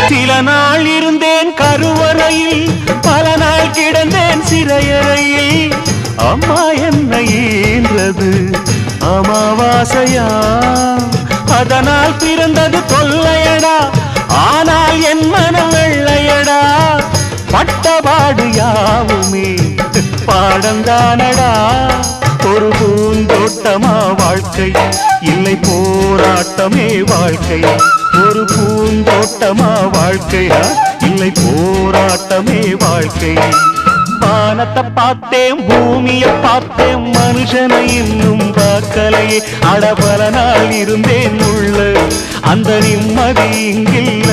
சில நாள் இருந்தேன் கருவறையில், பல நாள் கிடந்தேன் சிறையறையில். அம்மா என்னை ஈன்றது அமாவாசையா, அதனால் பிறந்தது தொல்லையடா, ஆனால் என் மனம் வெள்ளையடா. பட்டபாடு யாவுமே பாடந்தானடா. ஒரு பூந்தோட்டமா வாழ்க்கை, இல்லை போராட்டமே வாழ்க்கை. ஒரு பூந்தோட்டமா வாழ்க்கையா, இல்லை போராட்டமே வாழ்க்கை. வானத்தை பார்த்தேன், பூமியை பார்த்தேன், மனுஷனை இன்னும் பார்க்கலையே. அடபல நாள் இருந்தேன் உள்ள, அந்த நிம்மதி இங்கில்ல.